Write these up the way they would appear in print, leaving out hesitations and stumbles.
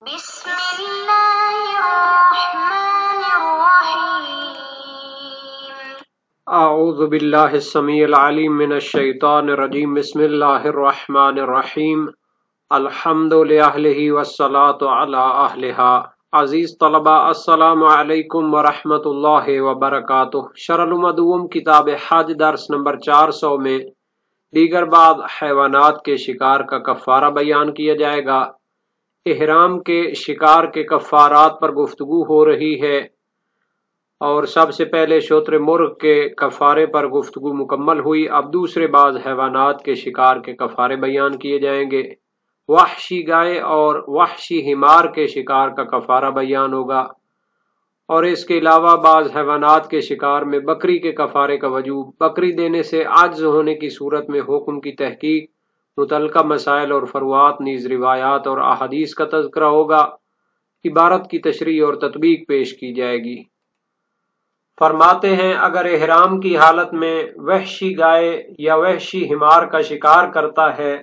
بسم الله الرحمن الرحيم اعوذ باللہ السمیع العلیم من الشیطان الرجیم بسم اللہ الرحمن الرحیم الحمد لأہلہ والصلاة علی اہلہا۔ عزیز طلبہ السلام علیکم ورحمۃ اللہ وبرکاتہ۔ شرح المدوم کتاب حج درس نمبر 400 میں دیگر بعض حیوانات کے شکار کا کفارہ بیان کیا جائے گا۔ احرام کے شکار کے کفارات پر گفتگو ہو رہی ہے اور سب سے پہلے شتر مرغ کے کفارے پر گفتگو مکمل ہوئی۔ اب دوسرے بعض حیوانات کے شکار کے کفارے بیان کیے جائیں گے۔ وحشی گائے اور وحشی حمار کے شکار کا کفارہ بیان ہوگا، اور اس کے علاوہ بعض حیوانات کے شکار میں بکری کے کفارے کا وجوب، بکری دینے سے عاجز ہونے کی صورت میں حکم کی تحقیق، متعلقہ مسائل اور فروعات نیز روایات اور احادیث کا تذکرہ ہوگا۔ عبارت کی تشریح اور تطبیق پیش کی جائے گی۔ فرماتے ہیں اگر احرام کی حالت میں وحشی گائے یا وحشی حمار کا شکار کرتا ہے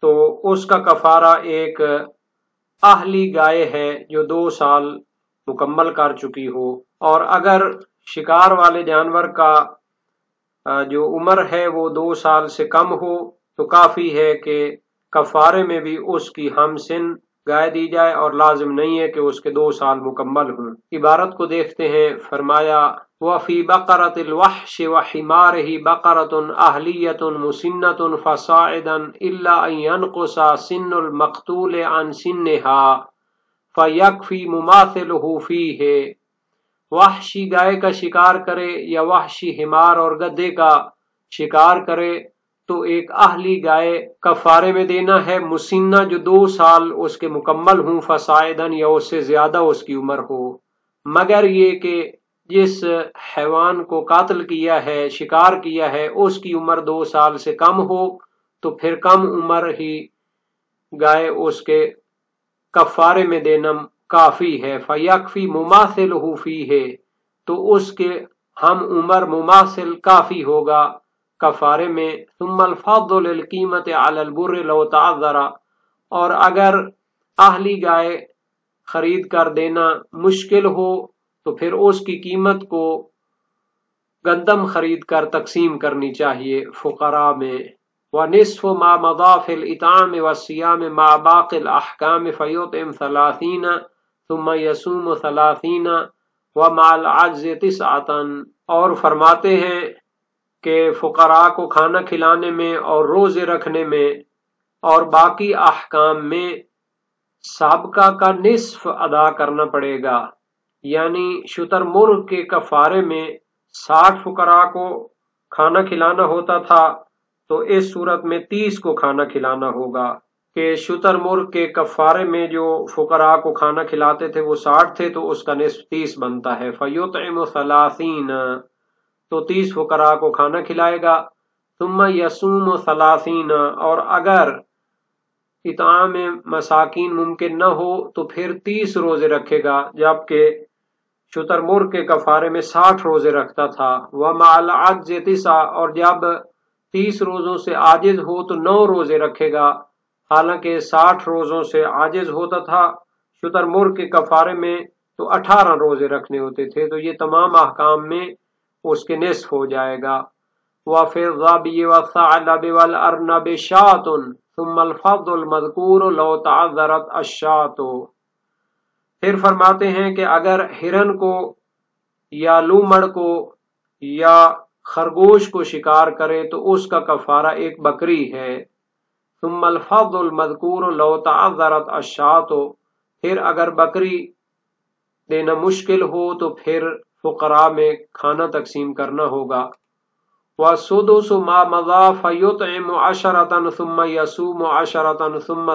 تو اس کا کفارہ ایک اہلی گائے ہے جو 2 سال مکمل کر چکی ہو، اور اگر شکار والے جانور کا جو عمر ہے وہ 2 سال سے کم ہو تو کافی ہے کہ کفارے میں بھی اس کی ہم سن گائے دی جائے، اور لازم نہیں ہے کہ اس کے 2 سال مکمل ہوں۔ عبارت کو دیکھتے ہیں۔ فرمایا وَفِي بَقَرَةِ الْوَحْشِ وَحِمَارِهِ بَقَرَةٌ أَهْلِيَّةٌ مُسِنَّةٌ فَصَاعِدًا إِلَّا أَن يَنْقُصَ سِنُّ الْمَقْتُولِ عَنْ سِنِّهَا فَيَكْفِي مُمَاثِلُهُ فِيهِ۔ وحشی گائے کا شکار کرے یا وحشی حمار اور گدھے کا شکار کرے تو ایک اہلی گائے کفارے میں دینا ہے، مسنہ جو 2 سال اس کے مکمل ہوں، فصاعدن یا اس سے زیادہ اس کی عمر ہو، مگر یہ کہ جس حیوان کو قاتل کیا ہے، شکار کیا ہے، اس کی عمر 2 سال سے کم ہو تو پھر کم عمر ہی گائے اس کے کفارے میں دینا کافی ہے۔ فَيَكْفِي مُمَاثِلُهُ فِيهِ، تو اس کے ہم عمر مماثل کافی ہوگا کفارے میں۔ ثُمَّ الْفَضْلُ لِلْقِيمَةِ عَلَى الْبُرِّ لَوْ تَعَذَّرَ، اور اگر اہلی گائے خرید کر دینا مشکل ہو تو پھر اس کی قیمت کو گندم خرید کر تقسیم کرنی چاہیے فقراء میں۔ وَنِصْفُ مَا مَضَىٰ فِي الْإِطْعَامِ وَالصِّيَامِ مَعَ بَاقِي الْأَحْكَامِ فَيُطْعِمُ 30 ثُمَّ يَصُومُ 30 وَمَعَ الْعَجْزِ 9۔ اور فرماتے ہیں کہ فقراء کو کھانا کھلانے میں اور روزے رکھنے میں اور باقی احکام میں سابقہ کا نصف ادا کرنا پڑے گا، یعنی شتر مرغ کے کفارے میں 60 فقراء کو کھانا کھلانا ہوتا تھا تو اس صورت میں 30 کو کھانا کھلانا ہوگا، کہ شتر مرغ کے کفارے میں جو فقراء کو کھانا کھلاتے تھے وہ 60 تھے تو اس کا نصف 30 بنتا ہے۔ فَيُطْعِمُ 30، تو 30 فقراء کو کھانا کھلائے گا۔ ثُمَّ يَصُومُ 30، اور اگر اطعام مساکین ممکن نہ ہو تو پھر 30 روزے رکھے گا، جبکہ شتر مرغ کے کفارے میں 60 روزے رکھتا تھا۔ وَمَعَ الْعَجْزِ 9، اور جب 30 روزوں سے عاجز ہو تو 9 روزے رکھے گا، حالانکہ 60 روزوں سے عاجز ہوتا تھا شتر مرغ کے کفارے میں تو 18 روزے رکھنے ہوتے تھے، تو یہ تمام احکام میں اس کے نصف ہو جائے گا۔ وَفِي الظَّبِيِّ وَالثَّعْلَبِ وَالْأَرْنَبِ شَاةٌ ثُمَّ الْفَضْلُ الْمَذْكُورُ لَوْ تَعَذَّرَتْ الشَّاةُ۔ پھر فرماتے ہیں کہ اگر ہرن کو یا لومڑ کو یا خرگوش کو شکار کرے تو اس کا کفارہ ایک بکری ہے۔ ثُمَّ الْفَضْلُ الْمَذْكُورُ لَوْ تَعَذَّرَتْ الشَّاةُ، پھر اگر بکری دینا مشکل ہو تو پھر فقراء میں کھانا تقسیم کرنا ہوگا۔ وَالسُّدُسُ مَا مَضَىٰ فَيُطْعِمُ 10 ثُمَّ يَصُومُ 10 ثُمَّ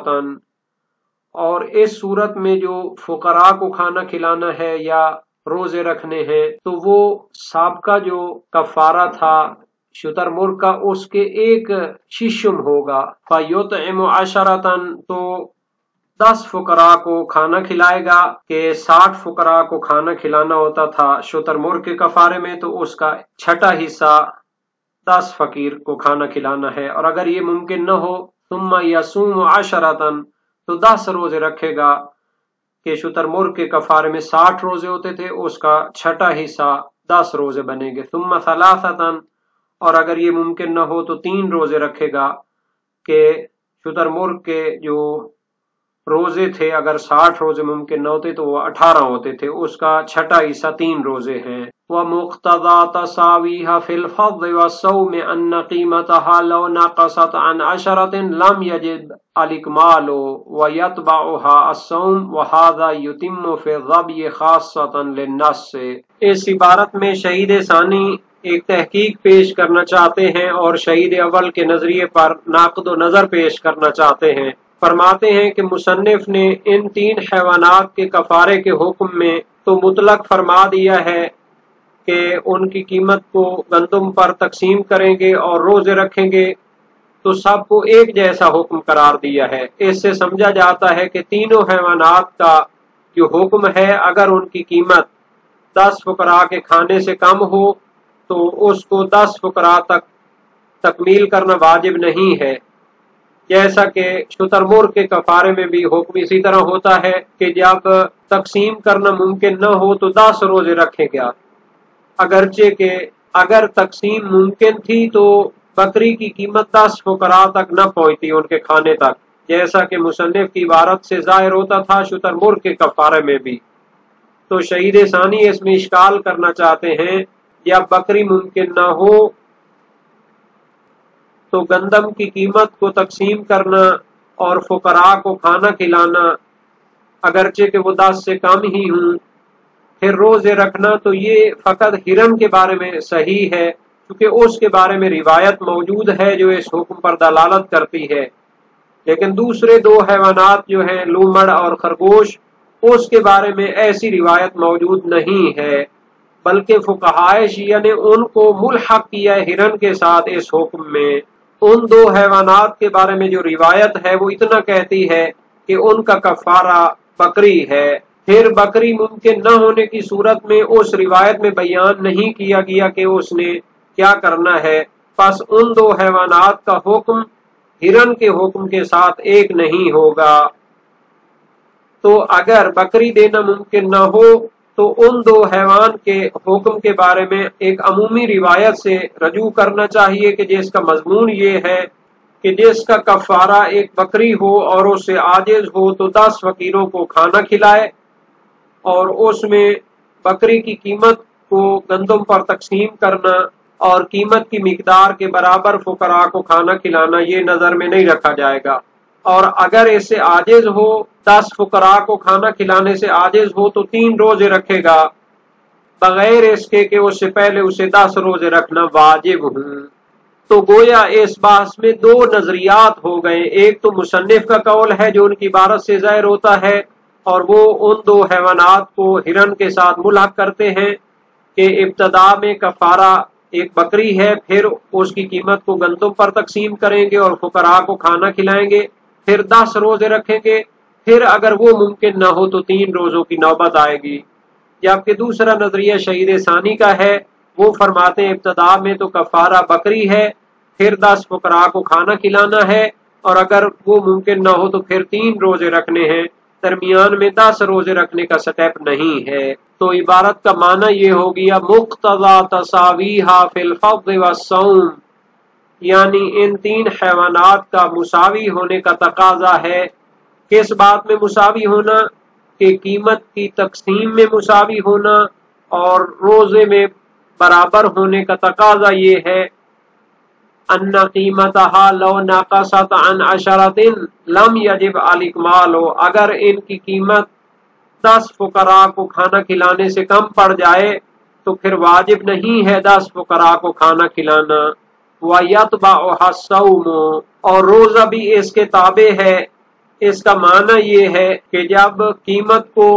3۔ اور اس صورت میں جو فقراء کو کھانا کھلانا ہے یا روزے رکھنے ہیں تو وہ سابقہ جو کفارہ تھا شتر مرغ کا اس کے ایک ششم ہوگا۔ فَيُطْعِمُ 10، تو 10 فقراء کو کھانا کھلائے گا، کہ 60 فقراء کو کھانا کھلانا ہوتا تھا شتر مرغ کے کفارے میں تو اس کا 6واں حصہ 10 فقیر کو کھانا کھلانا ہے، اور اگر یہ ممکن نہ ہو ثم یصوم 10، تو 10 روزے رکھے گا کہ شتر مرغ کے کفارے میں 60 روزے ہوتے تھے، اس کا چھٹا حصہ 10 روزے بنے گے۔ ثم ثلاثتاً، اور اگر یہ ممکن نہ ہو تو 3 روزے رکھے گا کہ شتر مرغ کے جو روزے تھے اگر 60 روزے ممکن نہ ہوتے تو وہ 18 ہوتے تھے، اس کا چھٹا حصہ 3 روزے ہیں۔ وَمُقْتَضَى تَسَاوِيهَا فِي الْفَضْلِ وَالصَّوْمِ أَنَّ قِيمَتَهَا لَوْ نَقَصَتْ عَنْ 10 لَمْ يَجِبْ الْإِكْمَالُ وَيَتْبَعُهَا الصَّوْمُ وَهَذَا يُتِمُّ فِي الظَّبْيِ خَاصَّةً لِلنَّصِّ۔ اس عبارت میں شہید ثانی ایک تحقیق پیش کرنا چاہتے ہیں اور شہید اول کے نظریے پر نقد و نظر پیش کرنا چاہتے ہیں۔ فرماتے ہیں کہ مصنف نے ان 3 حیوانات کے کفارے کے حکم میں تو مطلق فرما دیا ہے کہ ان کی قیمت کو گندم پر تقسیم کریں گے اور روزے رکھیں گے، تو سب کو ایک جیسا حکم قرار دیا ہے۔ اس سے سمجھا جاتا ہے کہ تینوں حیوانات کا جو حکم ہے اگر ان کی قیمت 10 فقراء کے کھانے سے کم ہو تو اس کو 10 فقراء تک تکمیل کرنا واجب نہیں ہے، جیسا کہ شتر مرغ کے کفارے میں بھی حکم اسی طرح ہوتا ہے کہ جب تقسیم کرنا ممکن نہ ہو تو 10 روزے رکھے گا، اگرچہ کہ اگر تقسیم ممکن تھی تو بکری کی قیمت 10 فقراء تک نہ پہنچتی ان کے کھانے تک، جیسا کہ مصنف کی عبارت سے ظاہر ہوتا تھا شتر مرغ کے کفارے میں بھی۔ تو شہید ثانی اس میں اشکال کرنا چاہتے ہیں جب بکری ممکن نہ ہو تو گندم کی قیمت کو تقسیم کرنا اور فقراء کو کھانا کھلانا اگرچہ کہ وہ 10 سے کم ہی ہوں، پھر روزے رکھنا، تو یہ فقط ہرن کے بارے میں صحیح ہے کیونکہ اس کے بارے میں روایت موجود ہے جو اس حکم پر دلالت کرتی ہے، لیکن دوسرے 2 حیوانات جو ہیں لومڑ اور خرگوش، اس کے بارے میں ایسی روایت موجود نہیں ہے، بلکہ فقہائے شیعہ نے ان کو ملحق کیا ہے ہرن کے ساتھ اس حکم میں۔ ان 2 حیوانات کے بارے میں جو روایت ہے وہ اتنا کہتی ہے کہ ان کا کفارہ بکری ہے، پھر بکری ممکن نہ ہونے کی صورت میں اس روایت میں بیان نہیں کیا گیا کہ اس نے کیا کرنا ہے، پس ان 2 حیوانات کا حکم ہرن کے حکم کے ساتھ ایک نہیں ہوگا۔ تو اگر بکری دینا ممکن نہ ہو تو ان 2 حیوان کے حکم کے بارے میں ایک عمومی روایت سے رجوع کرنا چاہیے کہ جس کا مضمون یہ ہے کہ جس کا کفارہ ایک بکری ہو اور اس سے عاجز ہو تو 10 فقیروں کو کھانا کھلائے، اور اس میں بکری کی قیمت کو گندم پر تقسیم کرنا اور قیمت کی مقدار کے برابر فقراء کو کھانا کھلانا یہ نظر میں نہیں رکھا جائے گا، اور اگر اس سے عاجز ہو 10 فقراء کو کھانا کھلانے سے عاجز ہو تو 3 روزے رکھے گا بغیر اس کے کہ اس سے پہلے اسے 10 روزے رکھنا واجب ہوں۔ تو گویا اس بحث میں 2 نظریات ہو گئے، ایک تو مصنف کا قول ہے جو ان کی عبارت سے ظاہر ہوتا ہے اور وہ ان 2 حیوانات کو ہرن کے ساتھ ملحق کرتے ہیں کہ ابتدا میں کفارہ ایک بکری ہے، پھر اس کی قیمت کو گندم پر تقسیم کریں گے اور فقراء کو کھانا کھلائیں گے، پھر 10 روزے رکھیں گے، پھر اگر وہ ممکن نہ ہو تو 3 روزوں کی نوبت آئے گی۔ جبکہ دوسرا نظریہ شہید ثانی کا ہے، وہ فرماتے ہیں ابتدا میں تو کفارہ بکری ہے، پھر 10 فقراء کو کھانا کھلانا ہے، اور اگر وہ ممکن نہ ہو تو پھر 3 روزے رکھنے ہیں، درمیان میں 10 روزے رکھنے کا سٹیپ نہیں ہے۔ تو عبارت کا معنی یہ ہو گیا مقتضى تساویها فی الفضل والصوم، یعنی ان 3 حیوانات کا مساوی ہونے کا تقاضا ہے۔ کس بات میں مساوی ہونا؟ کہ قیمت کی تقسیم میں مساوی ہونا، اور روزے میں برابر ہونے کا تقاضا یہ ہے ان قیمتها لو نقصت عن 10 لم يجب الاکمال، اگر ان کی قیمت 10 فقراء کو کھانا کھلانے سے کم پڑ جائے تو پھر واجب نہیں ہے 10 فقراء کو کھانا کھلانا۔ وَيَتْبَعُهَا الصَّوْمُ، اور روزہ بھی اس کے تابع ہے۔ اس کا معنی یہ ہے کہ جب قیمت کو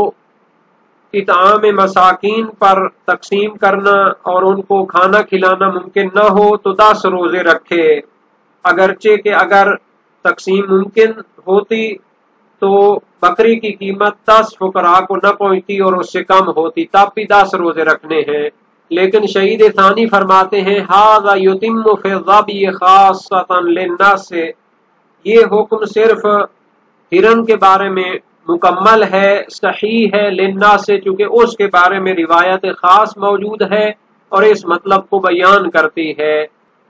اطعام مساکین پر تقسیم کرنا اور ان کو کھانا کھلانا ممکن نہ ہو تو 10 روزے رکھے، اگرچہ کہ اگر تقسیم ممکن ہوتی تو بکری کی قیمت 10 فقراء کو نہ پہنچتی اور اس سے کم ہوتی، تب بھی 10 روزے رکھنے ہیں۔ لیکن شہید ثانی فرماتے ہیں ھذا یتم فی الظبی خاصۃ للناس، یہ حکم صرف ہرن کے بارے میں مکمل ہے، صحیح ہے لنا سے، چونکہ اس کے بارے میں روایت خاص موجود ہے اور اس مطلب کو بیان کرتی ہے۔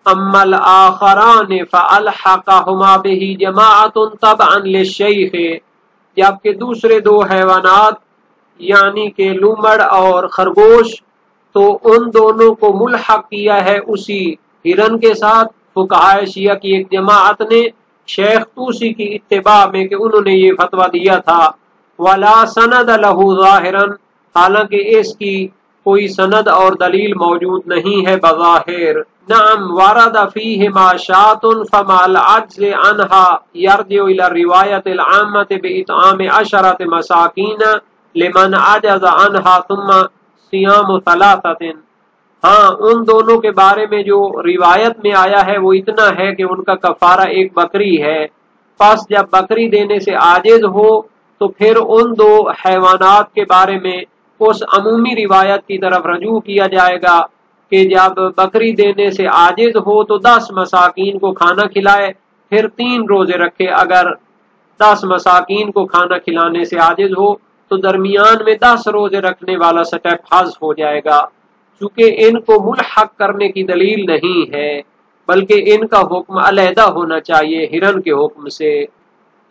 اما الاخران فالحقهما به جماعت تبعا للشیخ، جبکہ دوسرے دو حیوانات یعنی کہ لومڑ اور خرگوش تو ان دونوں کو ملحق کیا ہے اسی ہرن کے ساتھ فقہائے شیعہ کی ایک جماعت نے شیخ طوسی کی اتباع میں کہ انہوں نے یہ فتویٰ دیا تھا۔ ولا سند له ظاہرا، حالانکہ اس کی کوئی سند اور دلیل موجود نہیں ہے بظاہر۔ نعم ورد فیہما شات فما العجز عنها یرجع الى الروایت العامة باطعام 10 مساکین لمن عجز عنها ثم صیام 3۔ ہاں ان دونوں کے بارے میں جو روایت میں آیا ہے وہ اتنا ہے کہ ان کا کفارہ ایک بکری ہے، پس جب بکری دینے سے عاجز ہو تو پھر ان دو حیوانات کے بارے میں اس عمومی روایت کی طرف رجوع کیا جائے گا کہ جب بکری دینے سے عاجز ہو تو 10 مساکین کو کھانا کھلائے، پھر 3 روزے رکھے۔ اگر 10 مساکین کو کھانا کھلانے سے عاجز ہو تو درمیان میں 10 روزے رکھنے والا سٹیپ حذف ہو جائے گا، چونکہ ان کو ملحق کرنے کی دلیل نہیں ہے بلکہ ان کا حکم علیحدہ ہونا چاہیے ہرن کے حکم سے۔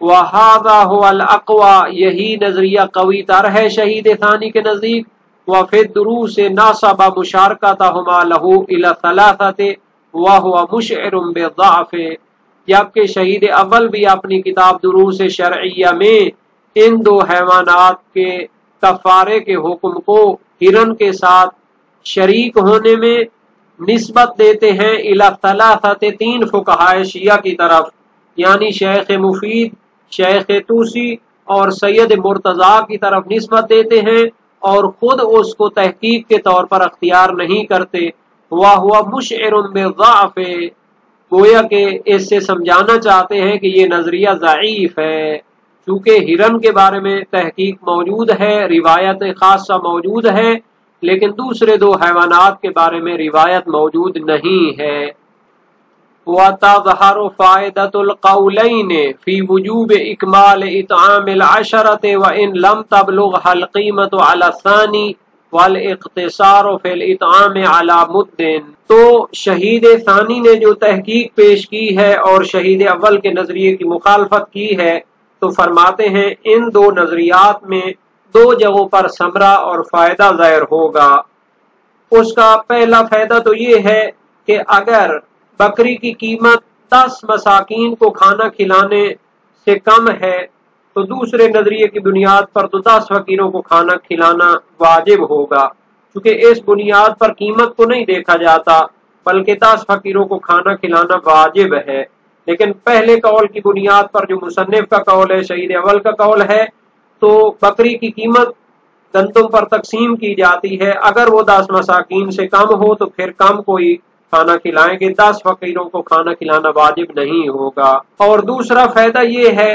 وَهَذَا هُوَ الْأَقْوَى، یہی نظریہ قوی تر ہے شہید ثانی کے نزدیک۔ وَفِي الدُّرُوسِ نَصَبَ مُشَارَكَتَهُمَا لَهُ إِلَى 3 وَهُوَ مُشْعِرٌ بِالضَّعْفِ، جبکہ شہید اول بھی اپنی کتاب دروس شرعیہ میں ان دو حیوانات کے کفارے کے حکم کو ہرن کے ساتھ شریک ہونے میں نسبت دیتے ہیں الی 3 فقہائے شیعہ کی طرف، یعنی شیخ مفید، شیخ طوسی اور سید مرتضیٰ کی طرف نسبت دیتے ہیں اور خود اس کو تحقیق کے طور پر اختیار نہیں کرتے۔ وَهُوَ مُشْعِرٌ بِالضَّعْفِ، گویا کہ اس سے سمجھانا چاہتے ہیں کہ یہ نظریہ ضعیف ہے، چونکہ ہرن کے بارے میں تحقیق موجود ہے، روایت خاصہ موجود ہے، لیکن دوسرے دو حیوانات کے بارے میں روایت موجود نہیں ہے۔ وَتَظْهَرُ فَائِدَةُ الْقَوْلَيْنِ فِي وُجُوبِ إِكْمَالِ إِطْعَامِ الْعَشَرَةِ وَإِنْ لَمْ تَبْلُغْهَا الْقِيمَةُ عَلَى الثَّانِي وَالْإِقْتِصَارُ فِي الْإِطْعَامِ عَلَى مُدٍّ۔ تو شہید ثانی نے جو تحقیق پیش کی ہے اور شہید اول کے نظریے کی مخالفت کی ہے تو فرماتے ہیں ان دو نظریات میں 2 جگہوں پر ثمرہ اور فائدہ ظاہر ہوگا۔ اس کا پہلا فائدہ تو یہ ہے کہ اگر بکری کی قیمت 10 مساکین کو کھانا کھلانے سے کم ہے تو دوسرے نظریے کی بنیاد پر تو 10 فقیروں کو کھانا کھلانا واجب ہوگا، کیونکہ اس بنیاد پر قیمت کو نہیں دیکھا جاتا بلکہ 10 فقیروں کو کھانا کھلانا واجب ہے۔ لیکن پہلے قول کی بنیاد پر جو مصنف کا قول ہے، شہید اول کا قول ہے، تو بکری کی قیمت گندم پر تقسیم کی جاتی ہے، اگر وہ 10 مساکین سے کم ہو تو پھر کم کوئی کھانا کھلائیں گے، 10 فقیروں کو کھانا کھلانا واجب نہیں ہوگا۔ اور دوسرا فائدہ یہ ہے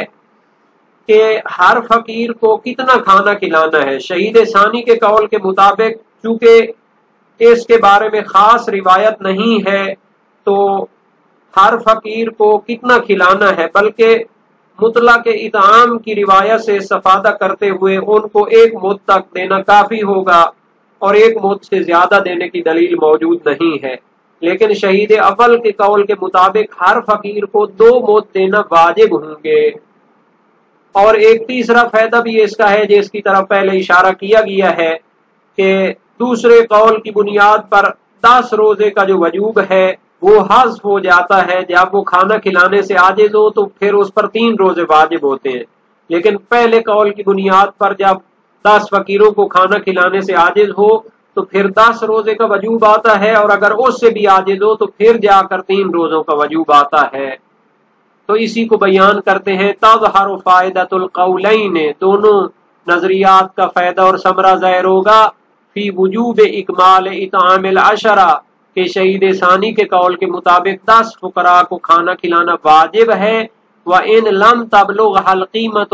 کہ ہر فقیر کو کتنا کھانا کھلانا ہے۔ شہید ثانی کے قول کے مطابق چونکہ اس کے بارے میں خاص روایت نہیں ہے تو ہر فقیر کو کتنا کھلانا ہے، بلکہ مطلق اطعام کی روایت سے استفادہ کرتے ہوئے ان کو 1 مد تک دینا کافی ہوگا اور 1 مد سے زیادہ دینے کی دلیل موجود نہیں ہے۔ لیکن شہید اول کے قول کے مطابق ہر فقیر کو 2 مد دینا واجب ہوں گے۔ اور ایک تیسرا فائدہ بھی اس کا ہے جس کی طرف پہلے اشارہ کیا گیا ہے کہ دوسرے قول کی بنیاد پر 10 روزے کا جو وجوب ہے وہ حذف ہو جاتا ہے، جب وہ کھانا کھلانے سے عاجز ہو تو پھر اس پر 3 روزے واجب ہوتے ہیں۔ لیکن پہلے قول کی بنیاد پر جب 10 فقیروں کو کھانا کھلانے سے عاجز ہو تو پھر 10 روزے کا وجوب آتا ہے، اور اگر اس سے بھی عاجز ہو تو پھر جا کر 3 روزوں کا وجوب آتا ہے۔ تو اسی کو بیان کرتے ہیں تظہر فائدۃ القولین، دونوں نظریات کا فائدہ اور ثمرہ ظاہر ہوگا فی وجوب اکمال اطعام العشرہ، کہ شہید ثانی کے قول کے مطابق 10 فقراء کو کھانا کھلانا واجب ہے، وَإِن لَمْ تَبْلُغْهَا الْقِيمَةُ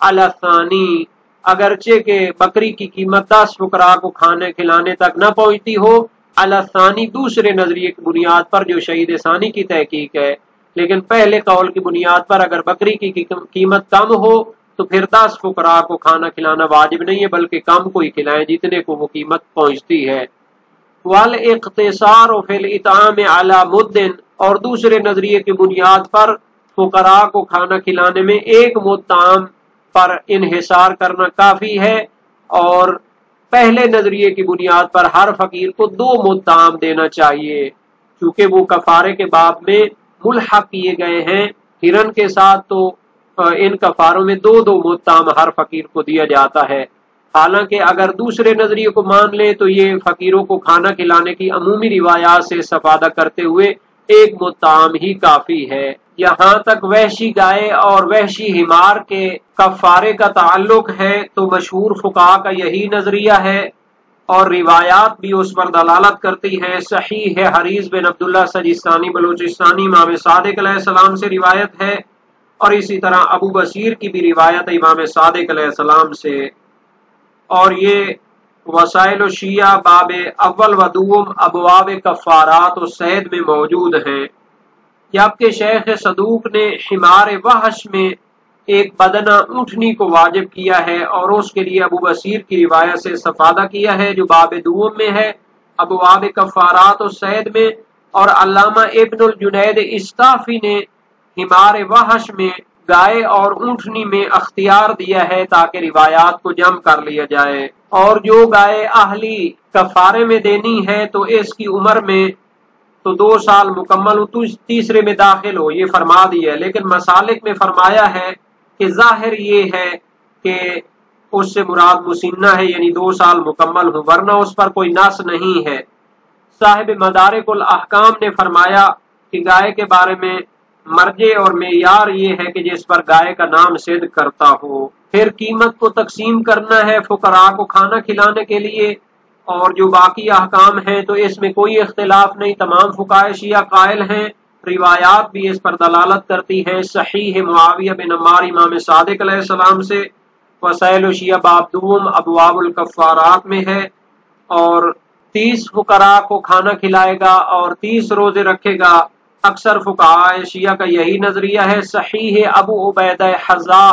عَلَى الثَّانِي، اگرچہ کہ بکری کی قیمت 10 فقراء کو کھانے کھلانے تک نہ پہنچتی ہو، علی الثانی دوسرے نظریے کی بنیاد پر جو شہید ثانی کی تحقیق ہے، لیکن پہلے قول کی بنیاد پر اگر بکری کی قیمت کم ہو تو پھر 10 فقراء کو کھانا کھلانا واجب نہیں ہے، بلکہ کم کو ہی کھلائیں جتنے کو وہ قیمت پہنچتی ہے۔ والاقتصار فی الاطعام علی مد، اور دوسرے نظریے کی بنیاد پر فقراء کو کھانا کھلانے میں ایک مد طعام پر انحصار کرنا کافی ہے، اور پہلے نظریے کی بنیاد پر ہر فقیر کو 2 مد طعام دینا چاہیے، چونکہ وہ کفارے کے باب میں ملحق کیے گئے ہیں ہرن کے ساتھ، تو ان کفاروں میں 2 مد طعام ہر فقیر کو دیا جاتا ہے۔ حالانکہ اگر دوسرے نظریے کو مان لیں تو یہ فقیروں کو کھانا کھلانے کی عمومی روایات سے استفادہ کرتے ہوئے 1 مد طعام ہی کافی ہے۔ یہاں تک وحشی گائے اور وحشی حمار کے کفارے کا تعلق ہے تو مشہور فقہاء کا یہی نظریہ ہے، اور روایات بھی اس پر دلالت کرتی ہیں۔ صحیح ہے حریث بن عبداللہ سجستانی بلوچستانی امام صادق علیہ السلام سے روایت ہے، اور اسی طرح ابو بصیر کی بھی روایت امام صادق علیہ السلام سے، اور یہ وسائل الشیعہ باب اول و دوم ابواب کفارات و صید میں موجود ہیں۔ جبکہ شیخ صدوق نے حمار وحش میں ایک بدنہ اونٹنی کو واجب کیا ہے، اور اس کے لیے ابو بصیر کی روایت سے استفادہ کیا ہے جو باب دوم میں ہے ابواب کفارات و صید میں، اور علامہ ابن الجنید اسطافی نے حمار وحش میں گائے اور اونٹنی میں اختیار دیا ہے تاکہ روایات کو جمع کر لیا جائے، اور جو گائے اہلی کفارے میں دینی ہے تو اس کی عمر میں تو 2 سال مکمل ہو تو تیسرے میں داخل ہو، یہ فرما دیا ہے۔ لیکن مسالک میں فرمایا ہے کہ ظاہر یہ ہے کہ اس سے مراد مسنہ ہے، یعنی 2 سال مکمل ہو، ورنہ اس پر کوئی نص نہیں ہے۔ صاحب مدارک الاحکام نے فرمایا کہ گائے کے بارے میں مرجع اور معیار یہ ہے کہ جس پر گائے کا نام صدق کرتا ہو۔ پھر قیمت کو تقسیم کرنا ہے فقراء کو کھانا کھلانے کے لیے، اور جو باقی احکام ہیں تو اس میں کوئی اختلاف نہیں، تمام فقہائے شیعہ قائل ہیں، روایات بھی اس پر دلالت کرتی ہیں۔ صحیح معاویہ بن عمار امام صادق علیہ السلام سے، وسائل الشیعہ باب دوم ابواب الکفارات میں ہے، اور 30 فقراء کو کھانا کھلائے گا اور 30 روزے رکھے گا۔ اکثر فقہاء شیعہ کا یہی نظریہ ہے۔ صحیح ابو عبیدہ حذاء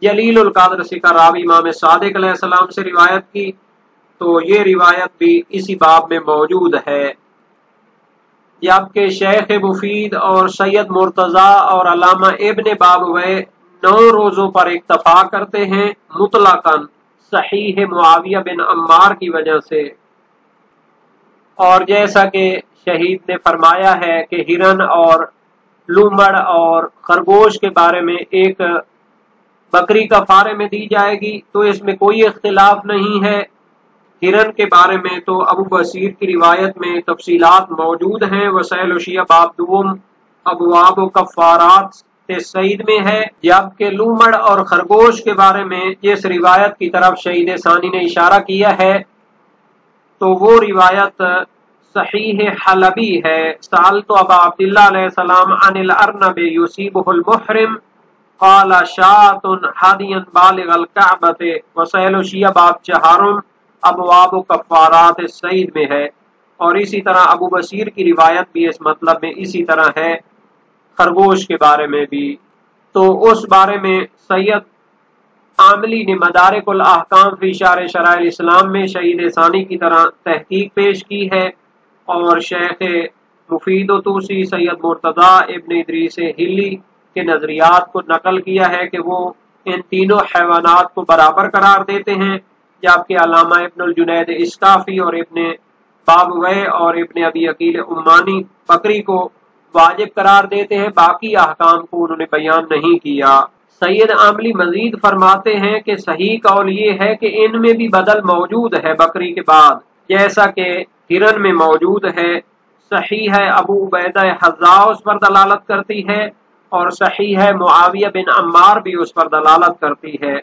جلیل القدر سے کا راوی امام صادق علیہ السلام سے روایت کی، تو یہ روایت بھی اسی باب میں موجود ہے۔ جبکہ شیخ مفید اور سید مرتضیٰ اور علامہ ابن بابویہ 9 روزوں پر اکتفا کرتے ہیں مطلقاً صحیح معاویہ بن عمار کی وجہ سے، اور جیسا کہ شہید نے فرمایا ہے کہ ہرن اور لومڑ اور خرگوش کے بارے میں ایک بکری کفارے میں دی جائے گی تو اس میں کوئی اختلاف نہیں ہے۔ ہرن کے بارے میں تو ابو بصیر کی روایت میں تفصیلات موجود ہیں، وسائل الشیعہ باب دوم ابواب و کفارات سعید میں ہے، جبکہ لومڑ اور خرگوش کے بارے میں جس روایت کی طرف شہید ثانی نے اشارہ کیا ہے تو وہ روایت صحیح حلبی ہے۔ سألت ابا عبداللہ علیہ السلام عن الارنب یصیبہ المحرم قال شاۃ ہدیا بالغ الکعبۃ، وسائل الشیعہ باب چہارم ابواب و کفارات سعید میں ہے، اور اسی طرح ابو بصیر کی روایت بھی اس مطلب میں اسی طرح ہے، خرگوش کے بارے میں بھی۔ تو اس بارے میں سید عاملی نے مدارک الاحکام فی شرح شرائع الاسلام میں شہید ثانی کی طرح تحقیق پیش کی ہے، اور شیخ مفید و توسی سید مرتضیٰ ابن ادریس ہلی کے نظریات کو نقل کیا ہے کہ وہ ان تینوں حیوانات کو برابر قرار دیتے ہیں، جبکہ علامہ ابن الجنید اسطافی اور ابن بابویہ اور ابن ابی عقیل عمانی بکری کو واجب قرار دیتے ہیں، باقی احکام کو انہوں نے بیان نہیں کیا۔ سید عاملی مزید فرماتے ہیں کہ صحیح قول یہ ہے کہ ان میں بھی بدل موجود ہے بکری کے بعد، جیسا کہ ہرن میں موجود ہے۔ صحیح ہے ابو عبیدہ حذاء اس پر دلالت کرتی ہے، اور صحیح ہے معاویہ بن عمار بھی اس پر دلالت کرتی ہے۔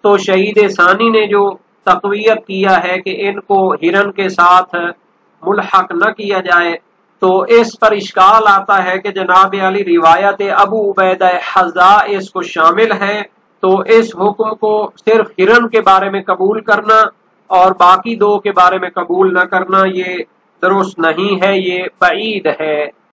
تو شہید ثانی نے جو تقویت کیا ہے کہ ان کو ہرن کے ساتھ ملحق نہ کیا جائے، تو اس پر اشکال آتا ہے کہ جناب علی روایت ابو عبیدہ حذاء اس کو شامل ہے، تو اس حکم کو صرف ہرن کے بارے میں قبول کرنا اور باقی 2 کے بارے میں قبول نہ کرنا یہ درست نہیں ہے، یہ بعید ہے۔